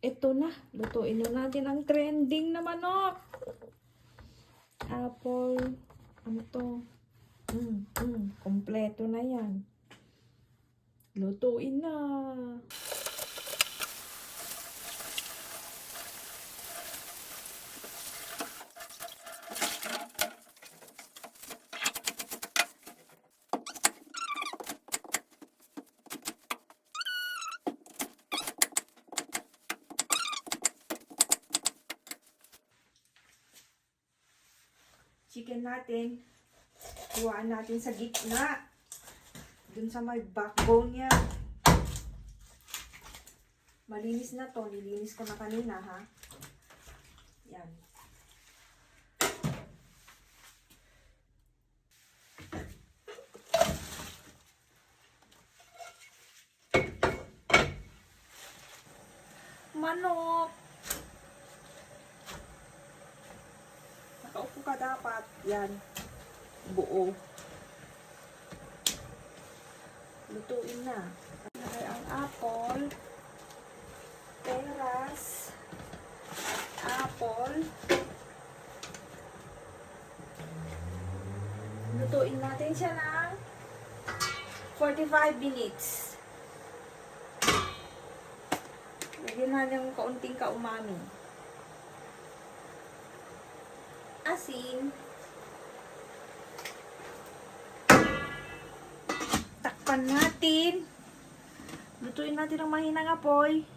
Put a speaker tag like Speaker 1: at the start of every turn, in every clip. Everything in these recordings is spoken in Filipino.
Speaker 1: ito na. Lutuin na natin ang trending na manok. Apple. Ano to? Kompleto na yan. Lutuin na. Chicken natin, kuhaan natin sa gitna. Dun sa may backbone niya. Malinis na to. Nilinis ko na kanina, ha? Yan. Manok! Nakaupo ka dapat. Yan. Buo. Lutuin na. Ang apple. Peras. Apple. Lutuin natin siya ng 45 minutes. Lagyan natin ng kaunting kaumami. Asin. Takpan natin. Lutuin natin ng mahinang apoy.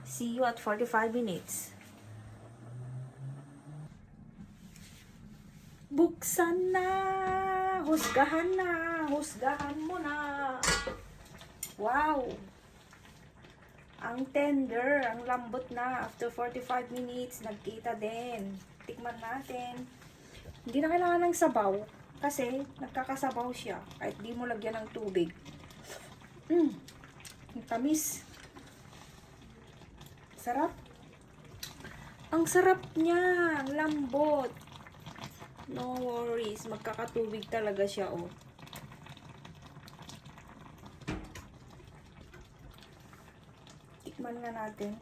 Speaker 1: See you at 45 minutes. Buksan na! Husgahan na! Husgahan mo na! Wow! Ang tender, ang lambot na. After 45 minutes, nagkita din. Tikman natin. Hindi na kailangan ng sabaw. Kasi, nagkakasabaw siya. Kahit di mo lagyan ng tubig. Ang tamis. Sarap. Ang sarap niya. Ang lambot. No worries. Magkakatubig talaga siya, oh. Tikman nga natin.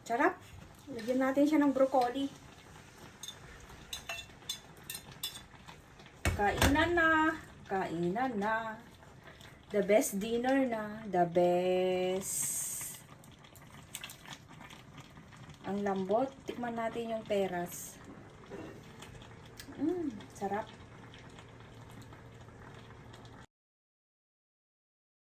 Speaker 1: Sarap. Lagyan natin siya ng broccoli. Kainan na. Kainan na. The best dinner na. The best. Ang lambot. Tikman natin yung peras. Sarap.